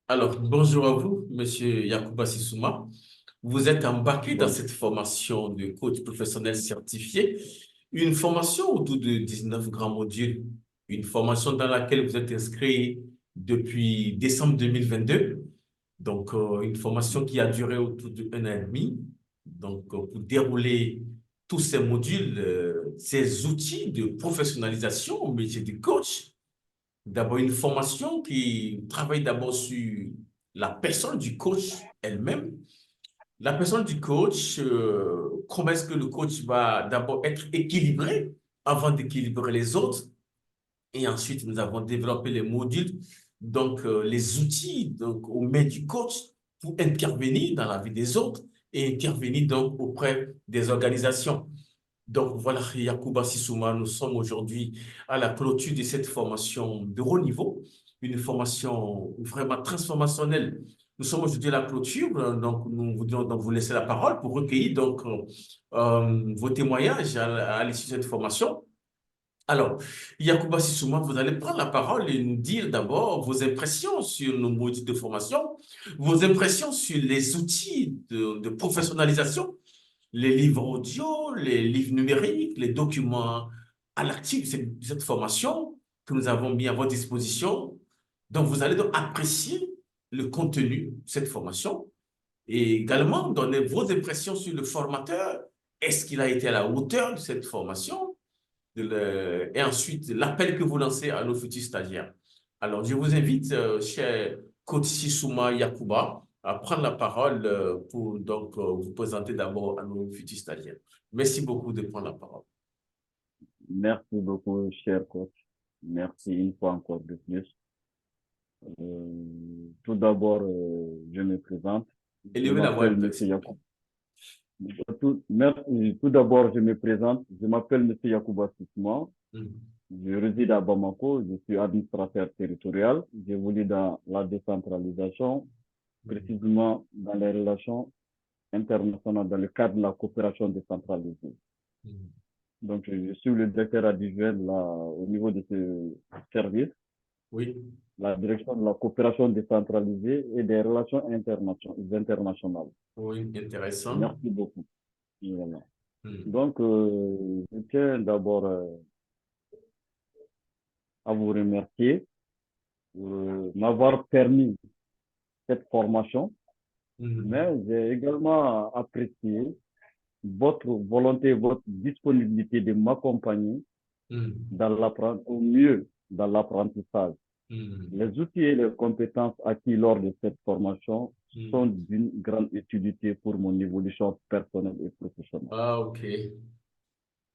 Alors, bonjour à vous, Monsieur Yacouba Sissouma. Vous êtes embarqué dans Bon, cette formation de coach professionnel certifié, une formation autour de 19 grands modules, une formation dans laquelle vous êtes inscrit depuis décembre 2022. Donc, une formation qui a duré autour d'un an et demi. Donc, pour dérouler tous ces modules, ces outils de professionnalisation au métier de coach. D'abord, une formation qui travaille d'abord sur la personne du coach elle-même. La personne du coach, comment est-ce que le coach va d'abord être équilibré avant d'équilibrer les autres. Et ensuite, nous avons développé les modules, donc les outils donc, au mains du coach pour intervenir dans la vie des autres et intervenir donc auprès des organisations. Donc voilà, Yacouba Sissouma, nous sommes aujourd'hui à la clôture de cette formation de haut niveau, une formation vraiment transformationnelle. Nous sommes aujourd'hui à la clôture, donc nous voudrions donc vous laisser la parole pour recueillir donc vos témoignages à l'issue de cette formation. Alors, Yacouba Sissouma, vous allez prendre la parole et nous dire d'abord vos impressions sur nos modules de formation, vos impressions sur les outils de professionnalisation, les livres audio, les livres numériques, les documents à l'actif de cette formation que nous avons mis à votre disposition. Donc, vous allez donc apprécier le contenu de cette formation et également donner vos impressions sur le formateur. Est-ce qu'il a été à la hauteur de cette formation? Et ensuite, l'appel que vous lancez à nos futurs stagiaires. Alors, je vous invite, cher coach Sissouma Yacouba, à prendre la parole pour donc vous présenter d'abord à nos futurs stagiaires. Merci beaucoup de prendre la parole. merci beaucoup, cher coach. Merci une fois encore de plus. Tout d'abord, je me présente. Je Élevez la voix un m'appelle peu, Monsieur s'il vous plaît. Yacoub. Tout d'abord, je me présente. Je m'appelle Monsieur Yacouba Sissouma. Mhm. Je réside à Bamako. Je suis administrateur territorial. J'évolue dans la décentralisation, Mhm. précisément dans les relations internationales dans le cadre de la coopération décentralisée. Mhm. Donc, je suis le directeur adjoint là, au niveau de ce service, Oui, la direction de la coopération décentralisée et des relations internationales. oui, intéressant. Merci beaucoup. Voilà. Mhm. Donc, je tiens d'abord à vous remercier pour m'avoir permis cette formation, mais Mhm. j'ai également apprécié votre volonté, votre disponibilité de m'accompagner Mhm. dans au mieux dans l'apprentissage. Mhm. Les outils et les compétences acquis lors de cette formation sont Mhm. d'une grande utilité pour mon évolution personnelle et professionnelle. Ah, ok.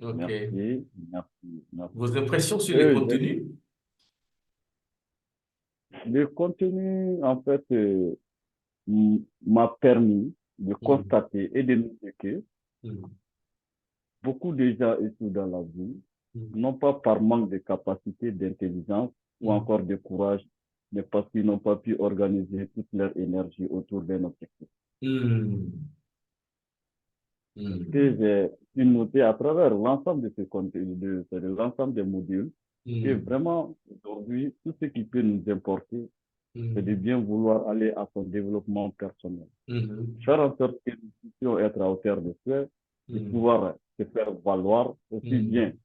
Ok. Merci, merci, Vos merci. impressions sur les Et contenus? le contenu, en fait, m'a permis de Mhm. constater et de noter que Mhm. beaucoup de gens ici dans la vie, Mhm. non pas par manque de capacité, d'intelligence ou Mhm. encore de courage, mais parce qu'ils n'ont pas pu organiser toute leur énergie autour d'un objectif. Mhm. Ce que Mhm. j'ai pu noter à travers l'ensemble de ce contenu, de l'ensemble des modules, que Mhm. vraiment, aujourd'hui, tout ce qui peut nous importer, c'est de Mhm. bien vouloir aller à son développement personnel. Mhm. Faire en sorte que nous puissions être à hauteur de soi et Mhm. pouvoir se faire valoir aussi bien, Mhm.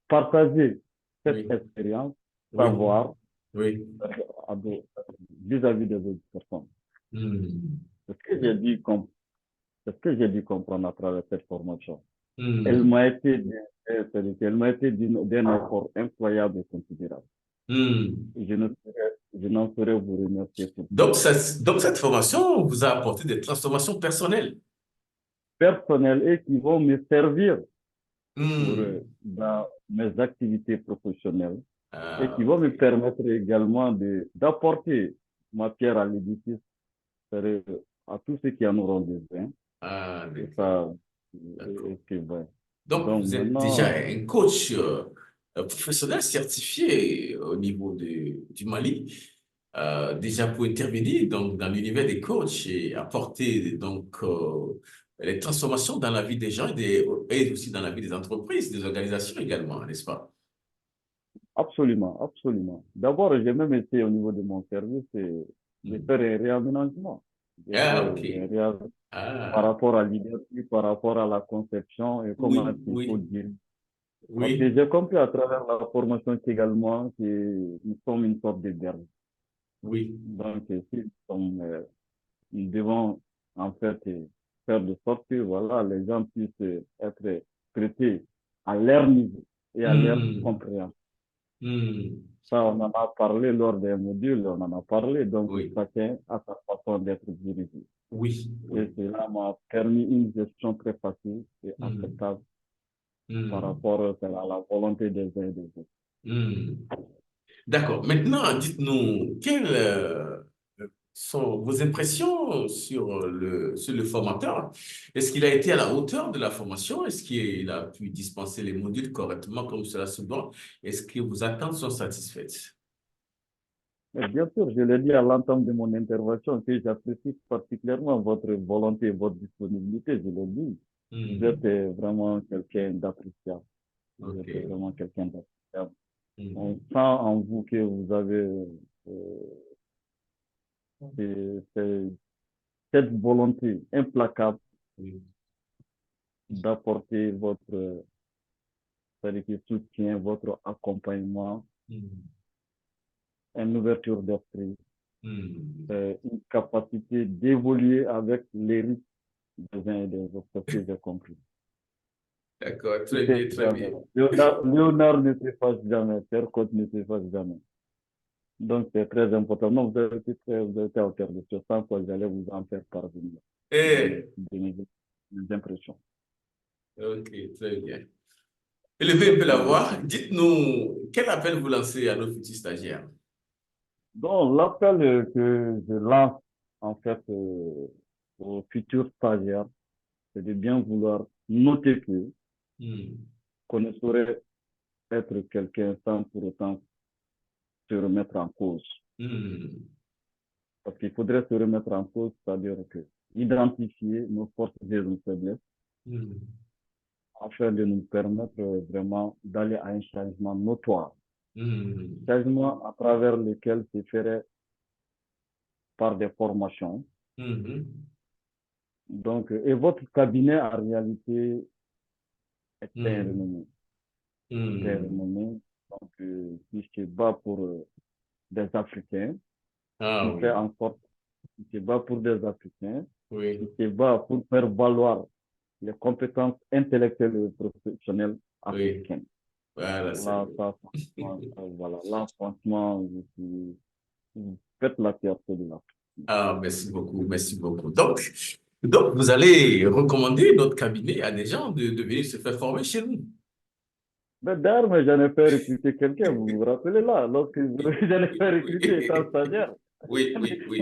partager cette Oui, expérience, oui, savoir oui. vis-à-vis des autres personnes. Mhm. C'est ce que j'ai dû, c'est ce que j'ai dû comprendre à travers cette formation. Elle Mhm. m'a été, elle m'a été d'un apport incroyable et considérable. Mhm. Je n'en saurais vous remercier pour Donc, cela. donc, cette formation vous a apporté des transformations personnelles. Personnel et qui vont me servir pour, Mhm. dans mes activités professionnelles et Ah, qui vont ok. me permettre également d'apporter ma pierre à l'édifice à tous ceux qui en auront besoin. Ah, Et d'accord. ça, D'accord. c'est vrai. Donc, Donc vous êtes déjà maintenant, un coach professionnel certifié au niveau du Mali, déjà pour intervenir donc, dans l'univers des coachs et apporter donc, les transformations dans la vie des gens et aussi dans la vie des entreprises, des organisations également, n'est-ce pas? absolument, absolument. D'abord, j'ai même été au niveau de mon service. de faire un réaménagement, de Ah, faire ok. par Ah, rapport à l'identité, par rapport à la conception et comment oui, il faut oui, dire. Parce que oui. j'ai compris à travers la formation également que nous sommes une sorte de berge. Oui. Donc, si nous devons en fait faire de sorte que voilà, les gens puissent être traités à leur niveau et à leur Hmm, compréhension. hmm, Ça, on en a parlé lors des modules, on en a parlé, donc oui, chacun a sa façon d'être dirigé. oui, Et oui. cela m'a permis une gestion très facile et Hmm, acceptable par hmm, rapport à la volonté des uns et des autres. hmm. D'accord. Maintenant, dites-nous, quelles sont vos impressions sur le formateur? Est-ce qu'il a été à la hauteur de la formation? Est-ce qu'il a pu dispenser les modules correctement comme cela se doit? Est-ce que vos attentes sont satisfaites? Mais bien sûr, je l'ai dit à l'entame de mon intervention que j'apprécie particulièrement votre volonté et votre disponibilité. Je l'ai dit. Vous êtes Hmm, vraiment quelqu'un d'appréciable. Vous ok. êtes vraiment quelqu'un d'appréciable. On Hmm, sent en vous que vous avez cette volonté implacable oui. d'apporter votre c'est-à-dire que soutien, votre accompagnement, Hmm, une ouverture d'esprit, hmm. une capacité d'évoluer avec les risques des uns et des autres, c'est ce que j'ai compris. D'accord, Tu très bien, sais très jamais. bien. Léonard ne s'efface jamais, Terre-Côte ne s'efface jamais. Donc, c'est très important. Non, vous avez été à hauteur de ce sans quoi j'allais vous en faire parvenir Eh, de mes impressions. ok, très bien. Élevez un peu la voix. Merci. Dites-nous, quel appel vous lancez à nos futurs stagiaires? Donc, l'appel que je lance, en fait, aux futurs stagiaires, c'est de bien vouloir noter que Hmm, qu'on ne saurait être quelqu'un sans pour autant se remettre en cause. hmm, Parce qu'il faudrait se remettre en cause, c'est-à-dire que identifier nos forces et nos faiblesses hmm, afin de nous permettre vraiment d'aller à un changement notoire. hmm, Changement à travers lequel se ferait par des formations. hmm, Donc, et votre cabinet en réalité est un hmm, renommé. Est un hmm. renommé. Donc, si je bats pour des Africains, Ah qui fait oui, en sorte qu'il se bat pour des Africains, qui oui, se bat pour faire valoir les compétences intellectuelles et professionnelles oui. africaines. Voilà, c'est Là, bon. ça, franchement, voilà. Là, franchement, vous faites la fierté de l'Afrique. Ah, merci beaucoup, merci beaucoup. Donc, vous allez recommander notre cabinet à des gens de venir se faire former chez nous. Mais d'ailleurs, mais j'en ai fait recruter quelqu'un, vous vous rappelez là, lorsque Oui, j'en ai oui, fait recruter étant oui. stagiaire. Oui, oui, oui.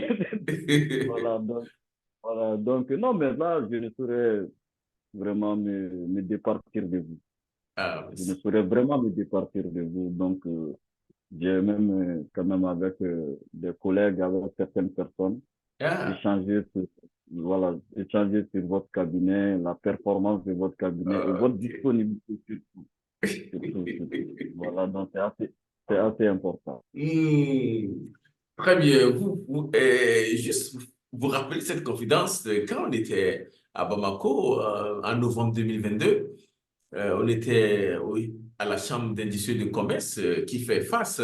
Voilà, donc, non, mais là, je ne saurais vraiment me départir de vous. Ah, Je ne merci. saurais vraiment me départir de vous. Donc, j'ai même, quand même, avec des collègues, avec certaines personnes, Ah, échangé sur, voilà, échangé sur votre cabinet, la performance de votre cabinet et votre ok. disponibilité surtout. Voilà, donc c'est assez important. Hmm, très bien. Juste vous rappelez cette confidence quand on était à Bamako en novembre 2022. On était à la Chambre d'industrie de commerce qui fait face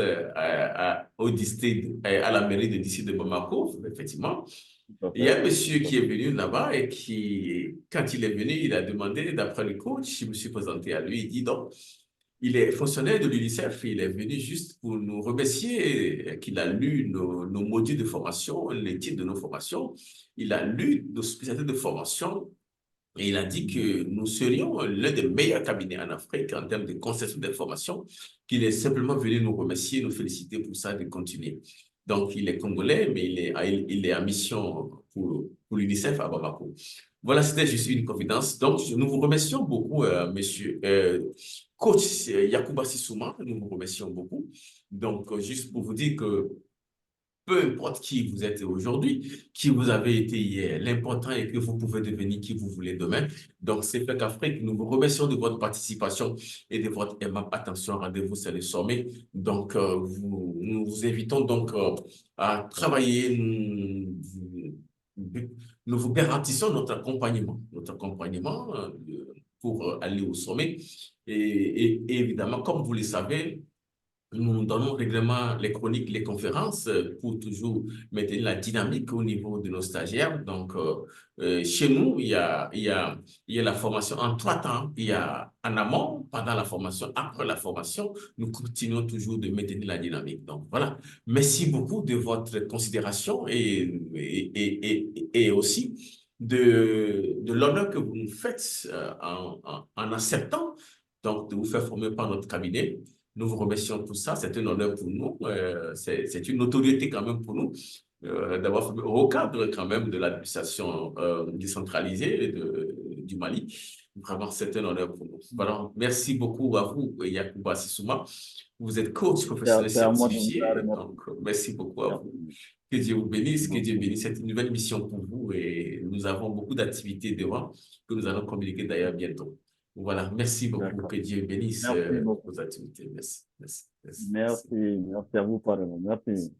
au district, à la mairie de district de Bamako, effectivement. Tout à Il y a fait, un monsieur tout à qui est fait. venu là-bas et qui, quand il est venu, il a demandé, d'après le coach, je me suis présenté à lui, il dit donc, il est fonctionnaire de l'UNICEF, il est venu juste pour nous remercier qu'il a lu nos modules de formation, les titres de nos formations, il a lu nos spécialités de formation et il a dit que nous serions l'un des meilleurs cabinets en Afrique en termes de conception d'information, qu'il est simplement venu nous remercier, nous féliciter pour ça, de continuer. Donc, il est congolais, mais il est en mission pour l'UNICEF à Bamako. Voilà, c'était juste une confidence. Donc, nous vous remercions beaucoup, monsieur coach Yacouba Sissouma, nous vous remercions beaucoup. Donc, juste pour vous dire que peu importe qui vous êtes aujourd'hui, qui vous avez été hier. L'important est que vous pouvez devenir qui vous voulez demain. Donc, c'est FEC Afrique. Nous vous remercions de votre participation et de votre aimable attention. Rendez-vous, c'est le sommet. Donc, nous vous invitons donc à travailler. Nous vous garantissons notre accompagnement pour aller au sommet. Et évidemment, comme vous le savez, nous donnons régulièrement les chroniques, les conférences pour toujours maintenir la dynamique au niveau de nos stagiaires. Donc, chez nous, il y a la formation en 3 temps. Il y a en amont, pendant la formation, après la formation. Nous continuons toujours de maintenir la dynamique. Donc, voilà. Merci beaucoup de votre considération et aussi de l'honneur que vous nous faites en acceptant donc, de vous faire former par notre cabinet. Nous vous remercions pour ça. C'est un honneur pour nous. C'est une notoriété quand même pour nous d'avoir formé au cadre quand même de l'administration décentralisée du Mali. Vraiment, c'est un honneur pour nous. Voilà. Merci beaucoup à vous, Yacouba Sissouma. Vous êtes coach professionnel C'est à moi de vous certifié. remercier. Donc, merci beaucoup à vous. Merci. Que Dieu vous bénisse, que Dieu Beaucoup. bénisse. C'est une nouvelle mission pour vous et nous avons beaucoup d'activités devant que nous allons communiquer d'ailleurs bientôt. Voilà, merci beaucoup. D'accord. Que Dieu bénisse Merci beaucoup. vos activités. Merci, merci, merci, merci. Merci. Merci à vous, pareillement. Merci.